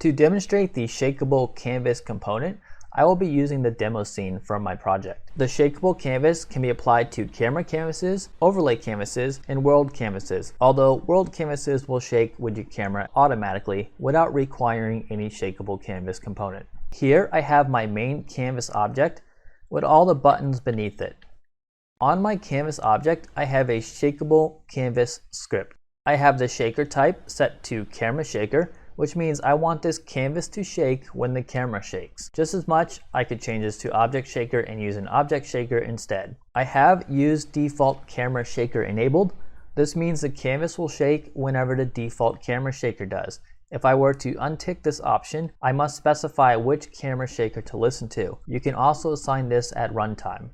To demonstrate the Shakeable Canvas component, I will be using the demo scene from my project. The Shakeable Canvas can be applied to camera canvases, overlay canvases, and world canvases, although world canvases will shake with your camera automatically without requiring any Shakeable Canvas component. Here I have my main canvas object with all the buttons beneath it. On my canvas object, I have a Shakeable Canvas script. I have the shaker type set to camera shaker, which means I want this canvas to shake when the camera shakes. Just as much, I could change this to object shaker and use an object shaker instead. I have used default camera shaker enabled. This means the canvas will shake whenever the default camera shaker does. If I were to untick this option, I must specify which camera shaker to listen to. You can also assign this at runtime.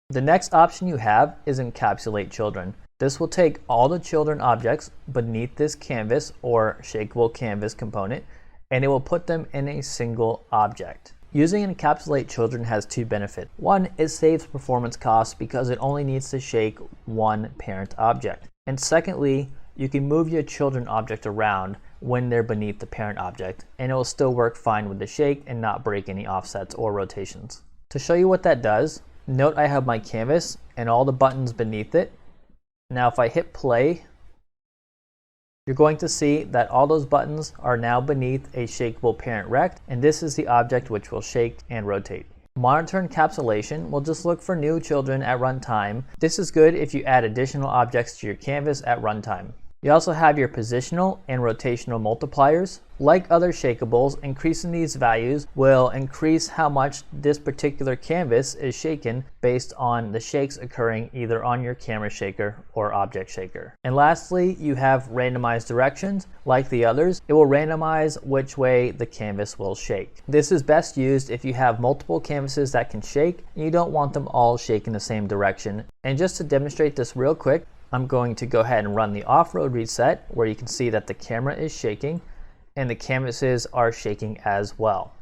The next option you have is Encapsulate Children. This will take all the children objects beneath this canvas or Shakeable Canvas component, and it will put them in a single object. Using Encapsulate Children has two benefits. One, it saves performance costs because it only needs to shake one parent object. And secondly, you can move your children object around when they're beneath the parent object, and it will still work fine with the shake and not break any offsets or rotations. To show you what that does, note I have my canvas and all the buttons beneath it. Now if I hit play, you're going to see that all those buttons are now beneath a shakeable parent rect, and this is the object which will shake and rotate. Monitor encapsulation will just look for new children at runtime. This is good if you add additional objects to your canvas at runtime. You also have your positional and rotational multipliers. Like other shakables, increasing these values will increase how much this particular canvas is shaken based on the shakes occurring either on your camera shaker or object shaker. And lastly, you have randomized directions. Like the others, it will randomize which way the canvas will shake. This is best used if you have multiple canvases that can shake and you don't want them all shaking the same direction. And just to demonstrate this real quick, I'm going to go ahead and run the off-road reset where you can see that the camera is shaking and the canvases are shaking as well.